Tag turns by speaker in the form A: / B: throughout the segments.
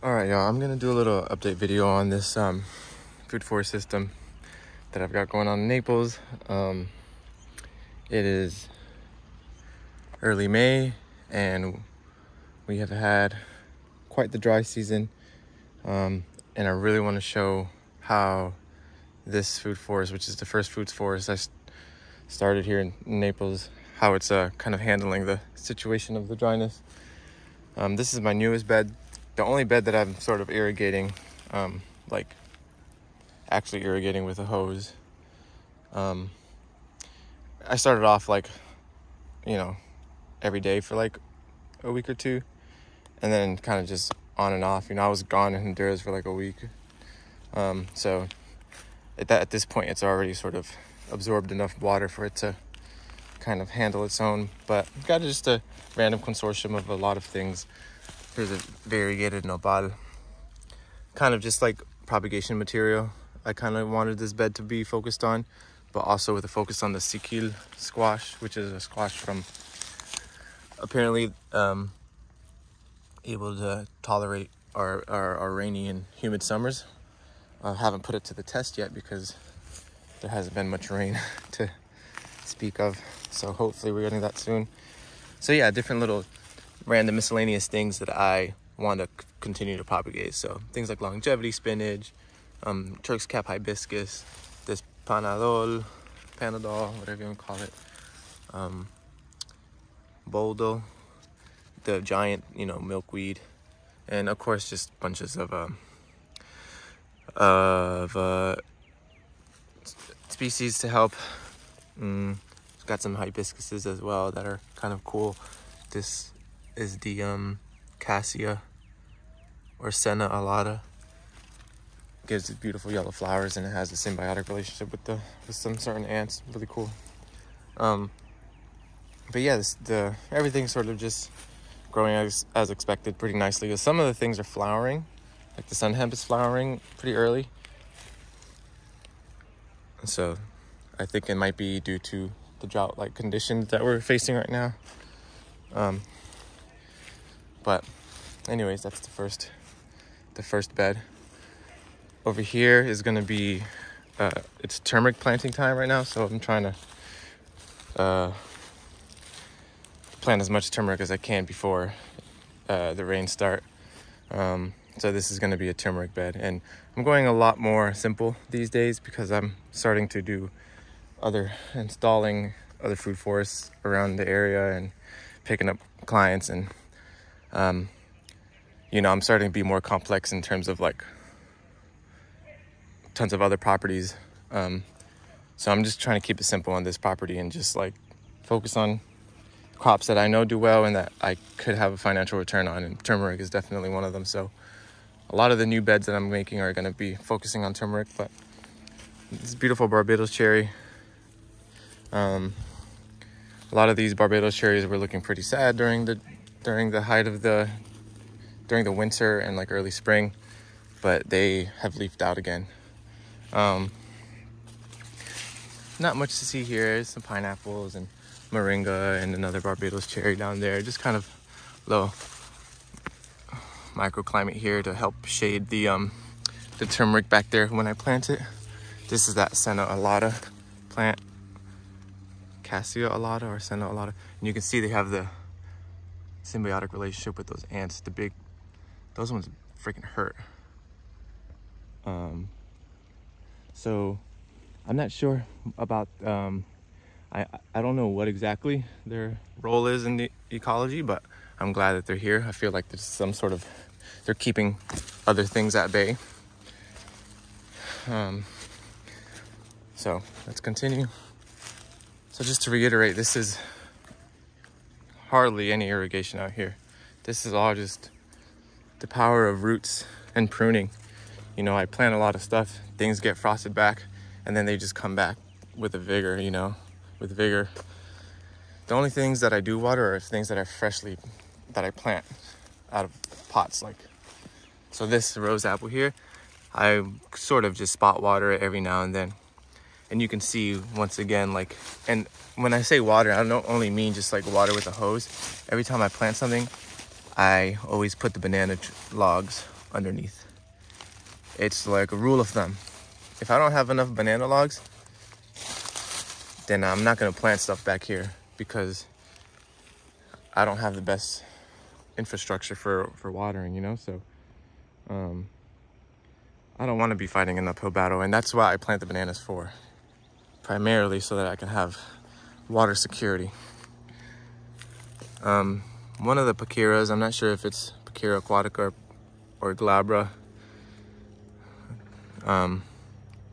A: All right, y'all, I'm gonna do a little update video on this food forest system that I've got going on in Naples. It is early May and we have had quite the dry season, and I really want to show how this food forest, which is the first food forest I started here in Naples, how it's kind of handling the situation of the dryness. This is my newest bed, the only bed that I'm sort of irrigating, like actually irrigating with a hose. I started off like, every day for like a week or two, and then kind of just on and off. I was gone in Honduras for like a week. So at this point, it's already sort of absorbed enough water for it to kind of handle its own. But I've got just a random consortium of a lot of things. Here's a variegated nopal, kind of just like propagation material. I kind of wanted this bed to be focused on, but also with a focus on the siquil squash, which is a squash from apparently able to tolerate our rainy and humid summers. I haven't put it to the test yet because there hasn't been much rain to speak of, so hopefully we're getting that soon. So yeah, different little random miscellaneous things that I want to continue to propagate. So things like longevity spinach, Turk's cap hibiscus, this panadol, whatever you want to call it, boldo, the giant, milkweed, and of course just bunches of species to help. Got some hibiscuses as well that are kind of cool. This is the cassia or senna alata. Gives it beautiful yellow flowers, and it has a symbiotic relationship with some certain ants. Really cool. But yeah, everything's sort of just growing as expected pretty nicely. Some of the things are flowering, like the sun hemp is flowering pretty early. And so I think it might be due to the drought-like conditions that we're facing right now. But anyways, that's the first bed. Over here is going to be, it's turmeric planting time right now, so I'm trying to plant as much turmeric as I can before the rains start. So this is going to be a turmeric bed, and I'm going a lot more simple these days because I'm starting to do installing other food forests around the area and picking up clients, and I'm starting to be more complex in terms of like tons of other properties. So I'm just trying to keep it simple on this property and just like focus on crops that I know do well and that I could have a financial return on, and turmeric is definitely one of them. So a lot of the new beds that I'm making are going to be focusing on turmeric. But this beautiful Barbados cherry, a lot of these Barbados cherries were looking pretty sad during the height of during the winter and like early spring, but they have leafed out again. Not much to see here. There's some pineapples and moringa and another Barbados cherry down there. Just kind of low microclimate here to help shade the turmeric back there when I plant it. This is that senna alata plant, cassia alata or senna alata, and you can see they have the symbiotic relationship with those ants. Those ones freaking hurt. So I'm not sure about I don't know what exactly their role is in the ecology, but I'm glad that they're here. I feel like there's some sort of, they're keeping other things at bay. So let's continue. So just to reiterate, this is hardly any irrigation out here. This is all just the power of roots and pruning. I plant a lot of stuff, things get frosted back, and then they just come back with a vigor, with vigor. The only things that I do water are things that I plant out of pots. So this rose apple here, I sort of just spot water it every now and then. And you can see once again, and when I say water, I don't only mean just like water with a hose. Every time I plant something, I always put the banana logs underneath. It's like a rule of thumb. If I don't have enough banana logs, then I'm not gonna plant stuff back here because I don't have the best infrastructure for watering, you know? So I don't wanna be fighting an uphill battle, and that's why I plant the bananas for, primarily so that I can have water security. One of the paquiras, I'm not sure if it's Paquira aquatica or glabra,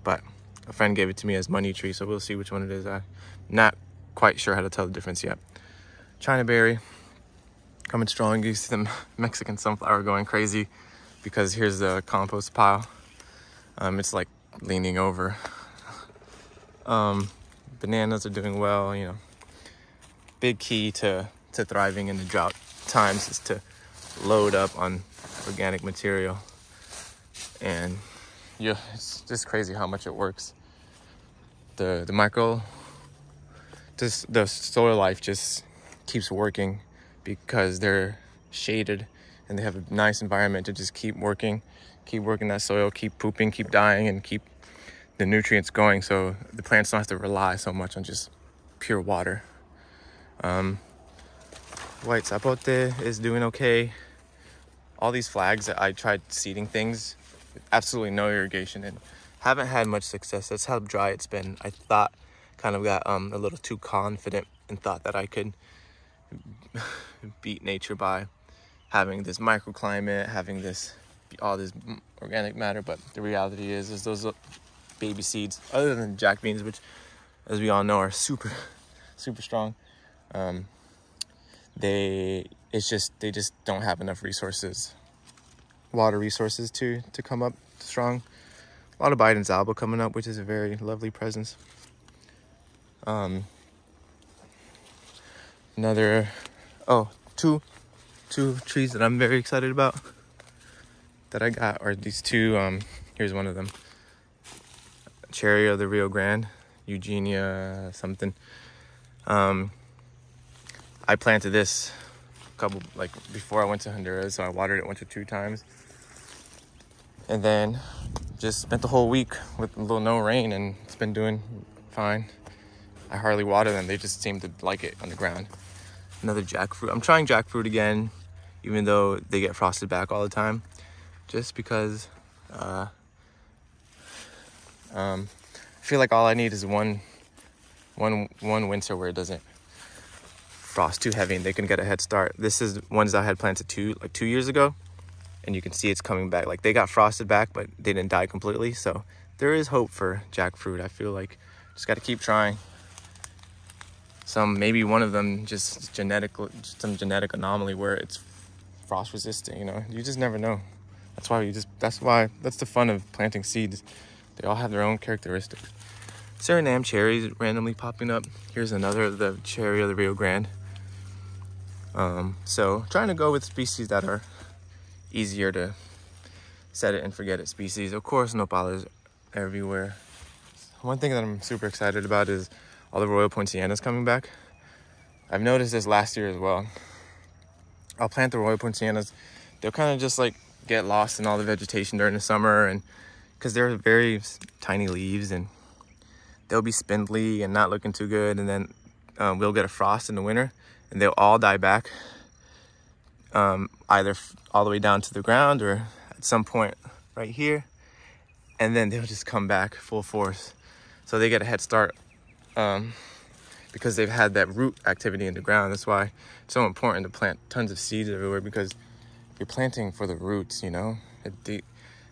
A: but a friend gave it to me as money tree, so we'll see which one it is. I'm not quite sure how to tell the difference yet. China berry, coming strong. You see the Mexican sunflower going crazy because here's the compost pile. It's like leaning over. Bananas are doing well, you know. Big key to thriving in the drought times is to load up on organic material. And yeah, it's just crazy how much it works. The soil life just keeps working because they're shaded and they have a nice environment to just keep working that soil, keep pooping, keep dying, and keep the nutrients going, so the plants don't have to rely so much on just pure water. White zapote is doing okay. All these flags that I tried seeding things with absolutely no irrigation and haven't had much success. That's how dry it's been. I thought, kind of got a little too confident and thought that I could beat nature by having this microclimate, having all this organic matter, but the reality is those baby seeds, other than jack beans, which as we all know are super strong. They just don't have enough resources, water resources to come up strong. A lot of Biden's alba coming up, which is a very lovely presence. Two trees that I'm very excited about that I got are these two. Here's one of them. Cherry of the Rio Grande, Eugenia something. I planted this before I went to Honduras, so I watered it 1 to 2 times, and then just spent the whole week with a little no rain, and it's been doing fine. I hardly water them; they just seem to like it on the ground. Another jackfruit. I'm trying jackfruit again, even though they get frosted back all the time, just because I feel like all I need is one winter where it doesn't frost too heavy and they can get a head start. This is ones I had planted 2 years ago, and you can see it's coming back. Like, they got frosted back, but they didn't die completely. So there is hope for jackfruit. I feel like just got to keep trying. Maybe one of them just some genetic anomaly where it's frost resistant. You know, you just never know. That's the fun of planting seeds. They all have their own characteristics. Suriname cherries randomly popping up. Here's another, the cherry of the Rio Grande. So trying to go with species that are easier to set it and forget it species. Of course, nopales everywhere. One thing that I'm super excited about is all the Royal Poincianas coming back. I've noticed this last year as well. I'll plant the Royal Poincianas. They'll kind of just like get lost in all the vegetation during the summer, and because they're very tiny leaves, and they'll be spindly and not looking too good, and then we'll get a frost in the winter and they'll all die back, either all the way down to the ground or at some point right here, and then they'll just come back full force. So they get a head start because they've had that root activity in the ground. That's why it's so important to plant tons of seeds everywhere, because if you're planting for the roots, you know,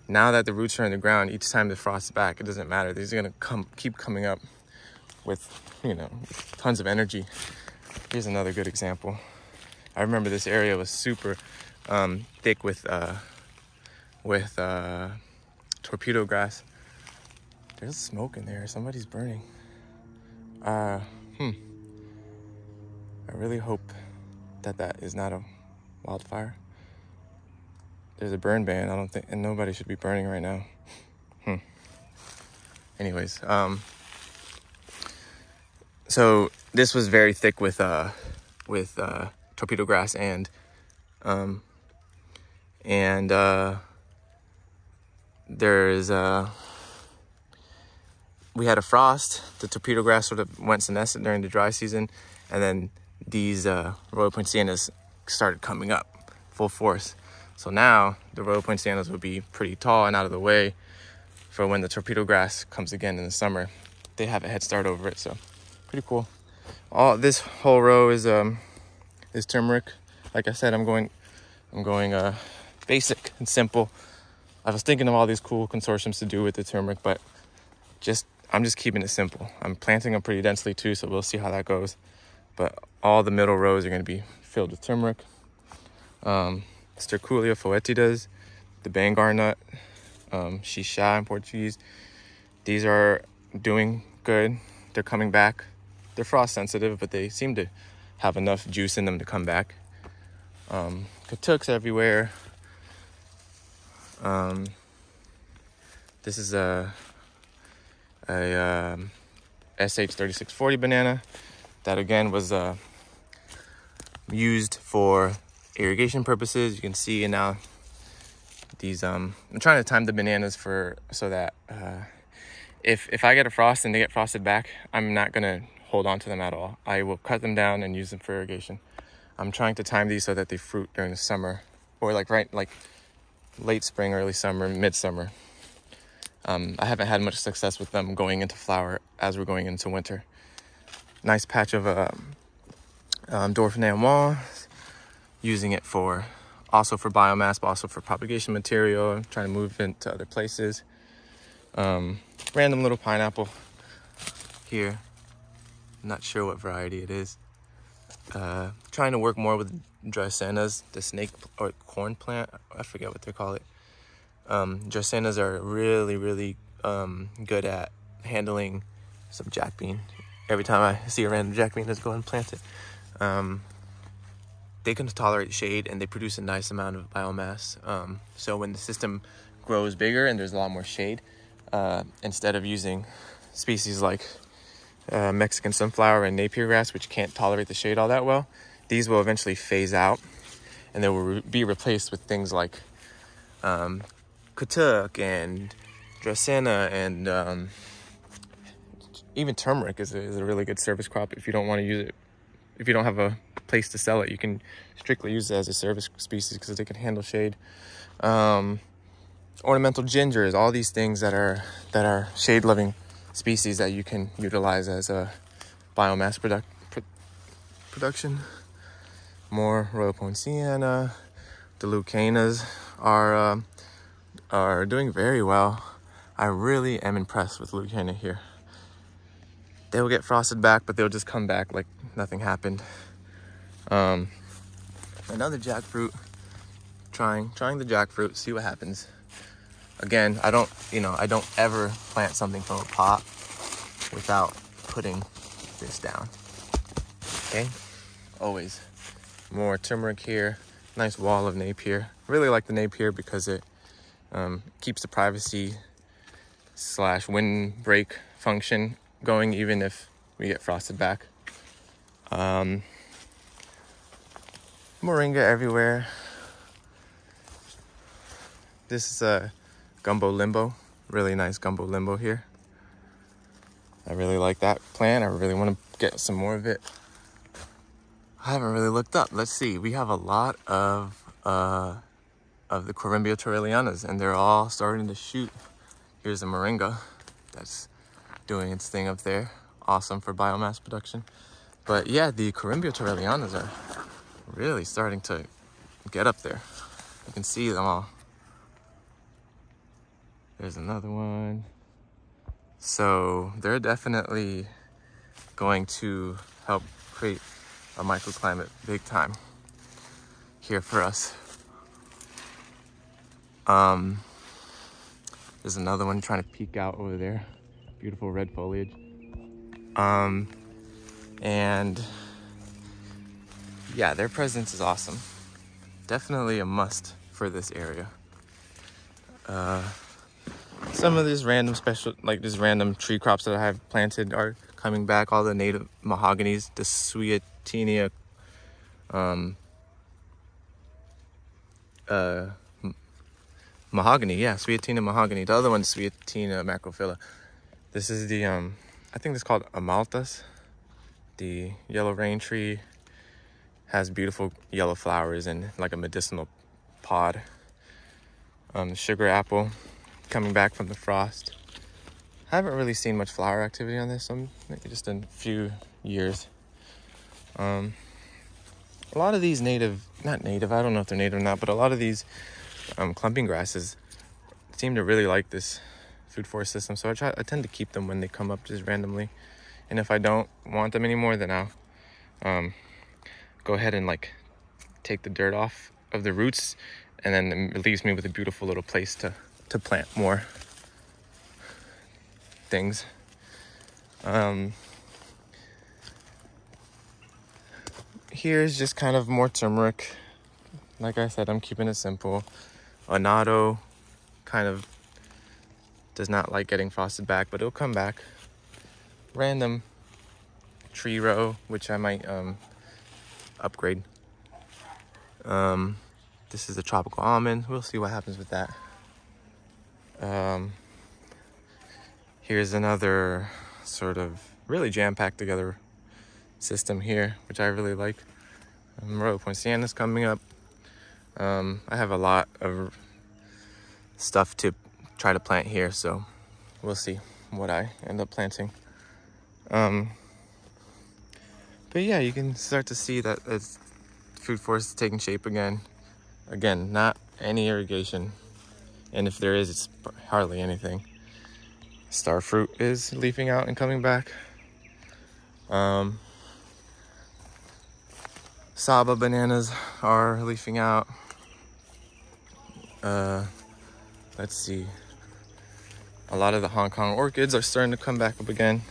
A: now that the roots are in the ground, each time the frost is back, it doesn't matter. These are gonna keep coming up with, you know, tons of energy. Here's another good example. I remember this area was super thick with torpedo grass. There's smoke in there. Somebody's burning. I really hope that is not a wildfire. There's a burn ban. And nobody should be burning right now. Anyways, so this was very thick with torpedo grass and we had a frost. The torpedo grass sort of went senescent during the dry season, and then these Royal Point siennas started coming up full force. So now the Royal Point siennas would be pretty tall and out of the way for when the torpedo grass comes again in the summer. They have a head start over it, so pretty cool. All this whole row is turmeric. Like I said, I'm going basic and simple. I was thinking of all these cool consortiums to do with the turmeric, but I'm just keeping it simple. I'm planting them pretty densely too, so we'll see how that goes. But all the middle rows are going to be filled with turmeric. Sterculia foetida, the Bangar nut, Xixá in Portuguese. These are doing good. They're coming back. They're frost sensitive, but they seem to have enough juice in them to come back. Katuks everywhere. This is a SH3640 banana that again was used for irrigation purposes. You can see, and now these I'm trying to time the bananas so that if I get a frost and they get frosted back, I'm not gonna hold on to them at all. I will cut them down and use them for irrigation. I'm trying to time these so that they fruit during the summer, or like late spring, early summer, midsummer. I haven't had much success with them going into flower as we're going into winter. Nice patch of Dorfnamois, using it also for biomass, but also for propagation material. I'm trying to move into other places. Random little pineapple here. Not sure what variety it is. Trying to work more with Dracaenas, the snake or corn plant. I forget what they call it. Dracaenas are really, really good at handling some jack bean. Every time I see a random jack bean, let's go and plant it. They can tolerate shade and they produce a nice amount of biomass. So when the system grows bigger and there's a lot more shade, instead of using species like Mexican sunflower and Napier grass, which can't tolerate the shade all that well, these will eventually phase out and they will be replaced with things like Katuk and Dracaena, and even turmeric is a really good service crop. If you don't want to use it, if you don't have a place to sell it, you can strictly use it as a service species because they can handle shade. Ornamental gingers, all these things that are shade-loving species that you can utilize as a biomass production. More Royal Point sienna. The leucaenas are doing very well. I really am impressed with leucaena here. They will get frosted back, but they'll just come back like nothing happened. Another jackfruit. Trying the jackfruit, see what happens. Again, I don't ever plant something from a pot without putting this down. Okay, always. More turmeric here. Nice wall of Napier. Really like the Napier because it keeps the privacy / windbreak function going even if we get frosted back. Moringa everywhere. This is a gumbo limbo. Really nice gumbo limbo here. I really like that plant. I really want to get some more of it. I haven't really looked up. Let's see. We have a lot of the Corymbia torrellianas, and they're all starting to shoot. Here's a moringa that's doing its thing up there. Awesome for biomass production. But yeah, the Corymbia torrellianas are really starting to get up there. You can see them all. There's another one. So they're definitely going to help create a microclimate big time here for us. There's another one trying to peek out over there. Beautiful red foliage. And yeah, their presence is awesome. Definitely a must for this area. Some of these random random tree crops that I have planted are coming back. All the native mahoganies, the Swietenia, Mahogany, yeah, Swiatina mahogany. The other one's Swiatina macrophylla. This is the, I think it's called Amalthus. The yellow rain tree has beautiful yellow flowers and like a medicinal pod. The sugar apple coming back from the frost. I haven't really seen much flower activity on this, maybe just a few years. A lot of these not native, I don't know if they're native or not, but a lot of these clumping grasses seem to really like this food forest system, so I tend to keep them when they come up just randomly. And if I don't want them anymore, then I'll go ahead and like take the dirt off of the roots, and then it leaves me with a beautiful little place to plant more things. Here's just kind of more turmeric. Like I said, I'm keeping it simple. Annatto kind of does not like getting frosted back, but it'll come back. Random tree row, which I might upgrade. This is a tropical almond. We'll see what happens with that. Here's another sort of really jam-packed together system here, which I really like. Royal Poinciana's coming up. I have a lot of stuff to try to plant here, so we'll see what I end up planting. But yeah, you can start to see that it's food forest is taking shape again. Again, not any irrigation, and if there is, it's hardly anything. Starfruit is leafing out and coming back. Saba bananas are leafing out. Let's see. A lot of the Hong Kong orchids are starting to come back up again.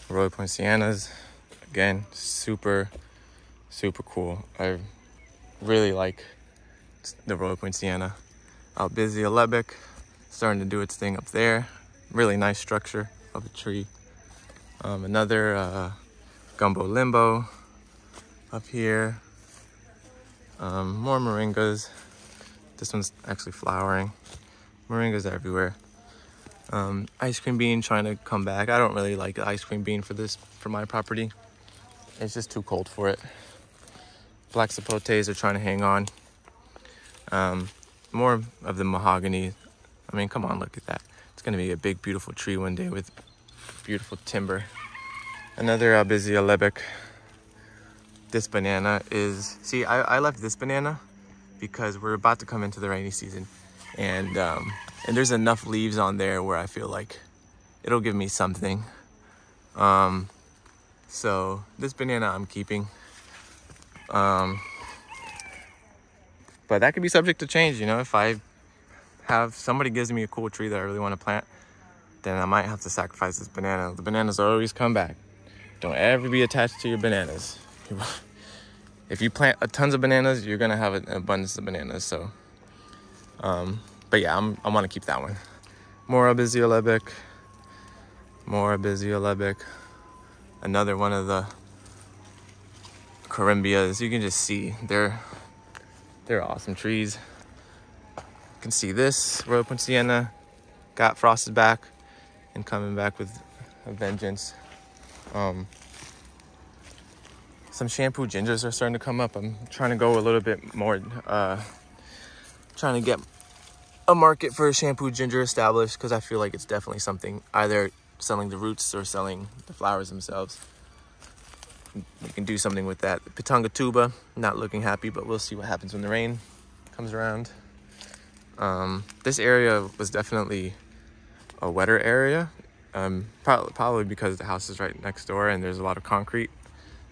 A: Royal Poincianas, again, super cool. I really like the Royal Poinciana. Albizia lebec starting to do its thing up there. Really nice structure of a tree. Another gumbo limbo up here. More moringas. This one's actually flowering. Moringas everywhere. Ice cream bean trying to come back. I don't really like the ice cream bean for my property. It's just too cold for it. Black sapotes are trying to hang on. More of the mahogany. I mean, come on, look at that. It's gonna be a big, beautiful tree one day with beautiful timber. Another Albizia lebec. This banana is, see, I left this banana because we're about to come into the rainy season, and there's enough leaves on there where I feel like it'll give me something. So this banana I'm keeping. But that could be subject to change, you know. If somebody gives me a cool tree that I really want to plant, then I might have to sacrifice this banana. The bananas always come back. Don't ever be attached to your bananas. If you plant tons of bananas, you're gonna have an abundance of bananas. So, but yeah, I want to keep that one. More Albizia lebec. More Albizia lebec. Another one of the Corymbias. You can just see they're awesome trees. You can see this Royal Poinciana got frosted back and coming back with a vengeance. Some shampoo gingers are starting to come up. I'm trying to go a little bit more, trying to get a market for a shampoo ginger established, because I feel like it's definitely something, either selling the roots or selling the flowers themselves. We can do something with that. Pitanga tuba, not looking happy, but we'll see what happens when the rain comes around. This area was definitely a wetter area, probably because the house is right next door and there's a lot of concrete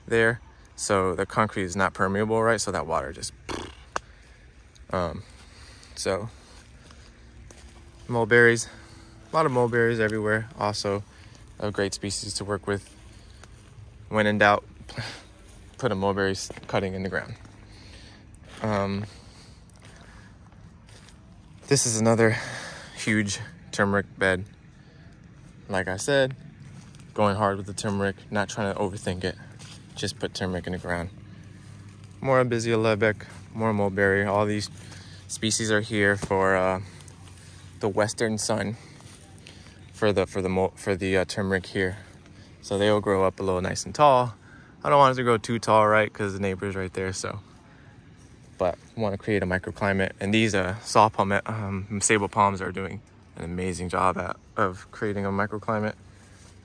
A: there. So the concrete is not permeable, right? So that water just, so mulberries, a lot of mulberries everywhere. Also a great species to work with. When in doubt, put a mulberry cutting in the ground. This is another huge turmeric bed. Like I said, going hard with the turmeric, not trying to overthink it. Just put turmeric in the ground. more Abysia lebec, more mulberry. All these species are here for the western sun for the turmeric here. So they'll grow up a little nice and tall. I don't want it to grow too tall, right? Because the neighbor's right there, so. But I want to create a microclimate. And these saw palm, sable palms are doing an amazing job of creating a microclimate.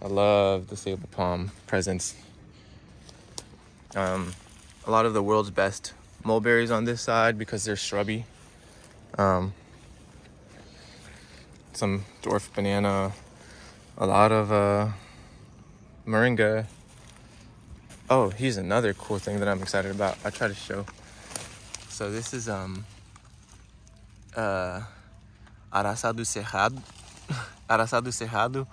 A: I love the sable palm presence. A lot of the world's best mulberries on this side because they're shrubby. Some dwarf banana, a lot of moringa. Oh, here's another cool thing that I'm excited about. I try to show. So this is Araçá do Cerrado,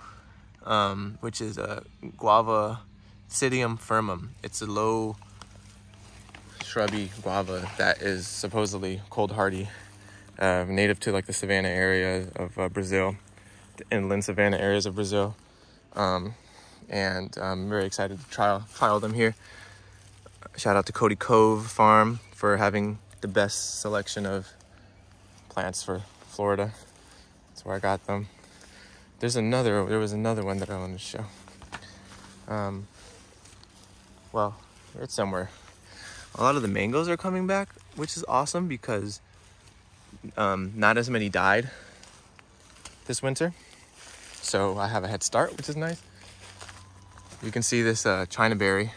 A: which is a guava Psidium firmum. It's a low shrubby guava that is supposedly cold hardy, native to like the savanna area of Brazil, the inland savanna areas of Brazil. And I'm very excited to trial them here. Shout out to Cody Cove Farm for having the best selection of plants for Florida. That's where I got them. There was another one that I wanted to show. Well, it's somewhere. A lot of the mangoes are coming back, which is awesome because not as many died this winter. So I have a head start, which is nice. You can see this China berry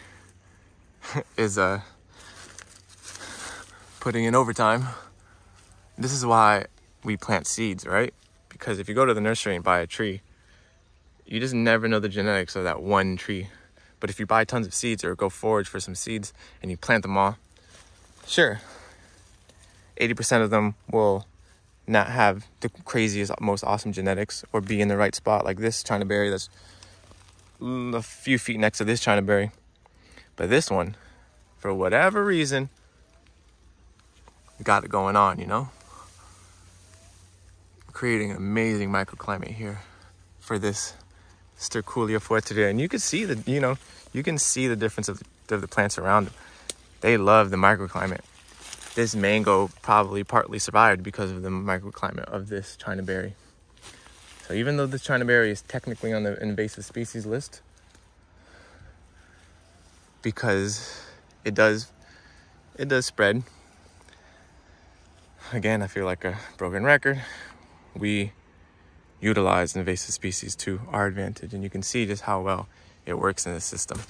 A: is putting in overtime. This is why we plant seeds, right? Because if you go to the nursery and buy a tree, you just never know the genetics of that one tree. But if you buy tons of seeds or go forage for some seeds and you plant them all, sure, 80% of them will not have the craziest, most awesome genetics or be in the right spot, like this China berry that's a few feet next to this China berry. But this one, for whatever reason, got it going on, you know? Creating an amazing microclimate here for this Sterculia fortida. And you can see the difference of the plants around them. They love the microclimate. This mango probably partly survived because of the microclimate of this China berry. So even though this China berry is technically on the invasive species list, because it does spread. Again, I feel like a broken record. We utilize invasive species to our advantage, and you can see just how well it works in the system.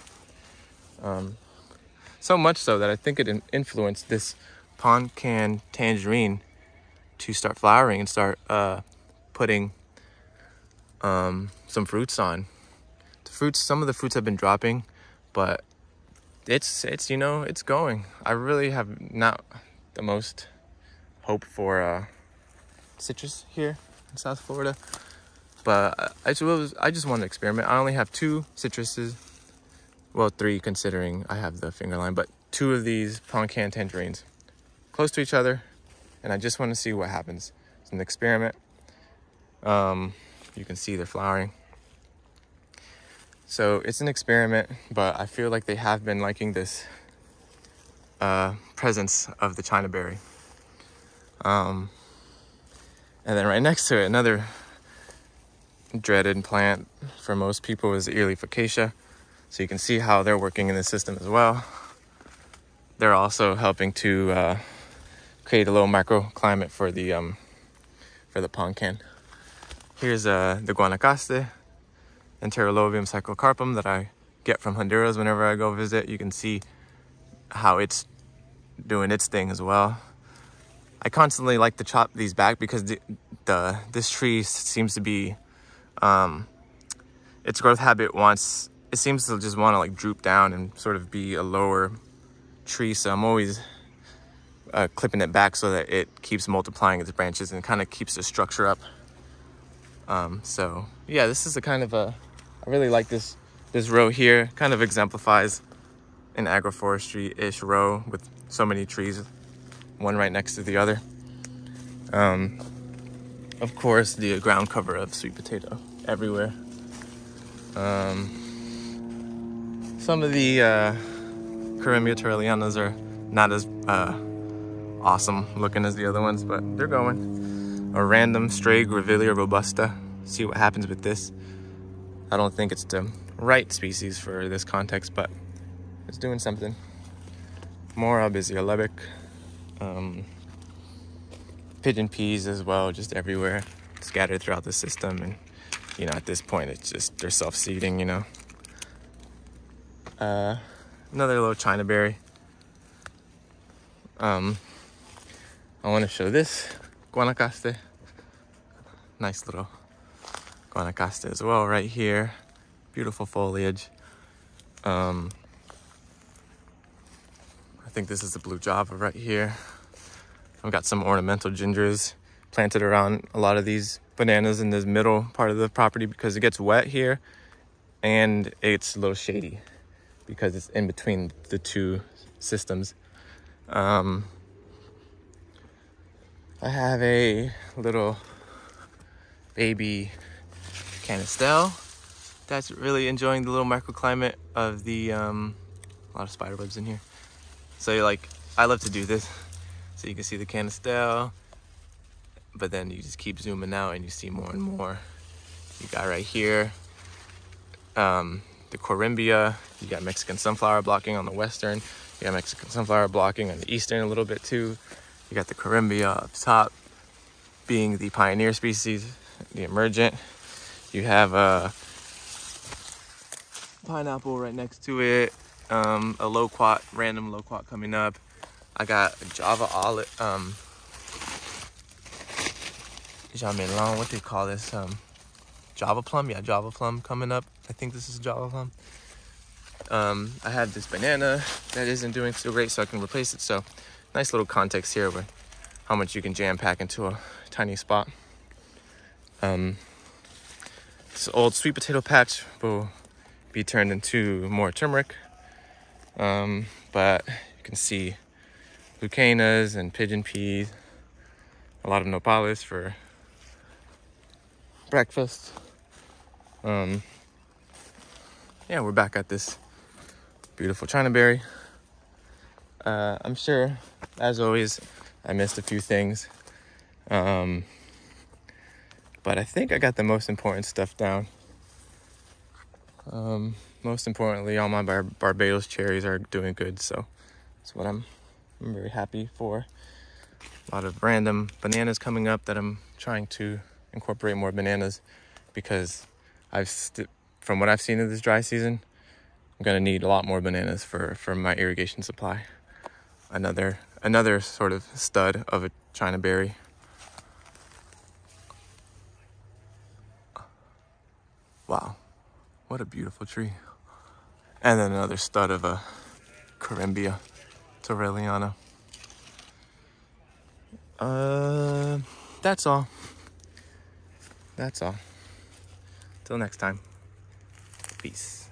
A: So much so that I think it influenced this Poncan tangerine to start flowering and start putting some fruits on. Some of the fruits have been dropping, but it's going. I really have not the most hope for citrus here in South Florida, but I just want to experiment. I only have 2 citruses, well 3 considering I have the finger lime, but 2 of these Poncan tangerines close to each other, and I just want to see what happens. It's an experiment. You can see they're flowering. So it's an experiment, but I feel like they have been liking this presence of the China berry. And then right next to it, another dreaded plant for most people is Earleaf. So you can see how they're working in the system as well. They're also helping to create a little microclimate for the Poncan. Here's the Guanacaste and Pterolobium cyclocarpum that I get from Honduras whenever I go visit. You can see how it's doing its thing as well. I constantly like to chop these back because this tree seems to be, its growth habit seems to just want to like droop down and sort of be a lower tree. So I'm always clipping it back so that it keeps multiplying its branches and kind of keeps the structure up. So yeah, this is a kind of I really like this row here. Kind of exemplifies an agroforestry-ish row with so many trees, one right next to the other. Of course, the ground cover of sweet potato everywhere. Some of the Corymbia torrellianas are not as awesome looking as the other ones, but they're going. A random stray Grevillea robusta. See what happens with this. I don't think it's the right species for this context, but it's doing something. More Albizia pigeon peas as well, just everywhere, scattered throughout the system. And you know, at this point, it's just they're self-seeding. You know. Another little China berry. I want to show this Guanacaste. Nice little Guanacaste as well right here. Beautiful foliage. I think this is the blue java right here. I've got some ornamental gingers planted around a lot of these bananas in this middle part of the property because it gets wet here and it's a little shady because it's in between the two systems. I have a little baby canistel that's really enjoying the little microclimate of the a lot of spider webs in here. So like, I love to do this. So you can see the canistel, but then you just keep zooming out and you see more and more. You got right here the Corymbia. You got Mexican sunflower blocking on the western. You got Mexican sunflower blocking on the eastern a little bit too. You got the Corymbia up top being the pioneer species, the emergent. You have a pineapple right next to it, a loquat, random loquat coming up. I got a Java olive, Jamelon, what do you call this? Java plum, yeah, Java plum coming up. I think this is Java plum. I had this banana that isn't doing so great, so I can replace it. So nice little context here with how much you can jam pack into a tiny spot. This old sweet potato patch will be turned into more turmeric. But you can see leucanas and pigeon peas, a lot of nopales for breakfast. Yeah, we're back at this beautiful China berry. I'm sure, as always, I missed a few things. But I think I got the most important stuff down. Most importantly, all my Barbados cherries are doing good, so that's what I'm very happy for. A lot of random bananas coming up that I'm trying to incorporate more bananas because from what I've seen in this dry season, I'm gonna need a lot more bananas for my irrigation supply. Another sort of stud of a China berry. Wow, what a beautiful tree. And then another stud of a Corymbia Torrelliana. That's all. Till next time. Peace.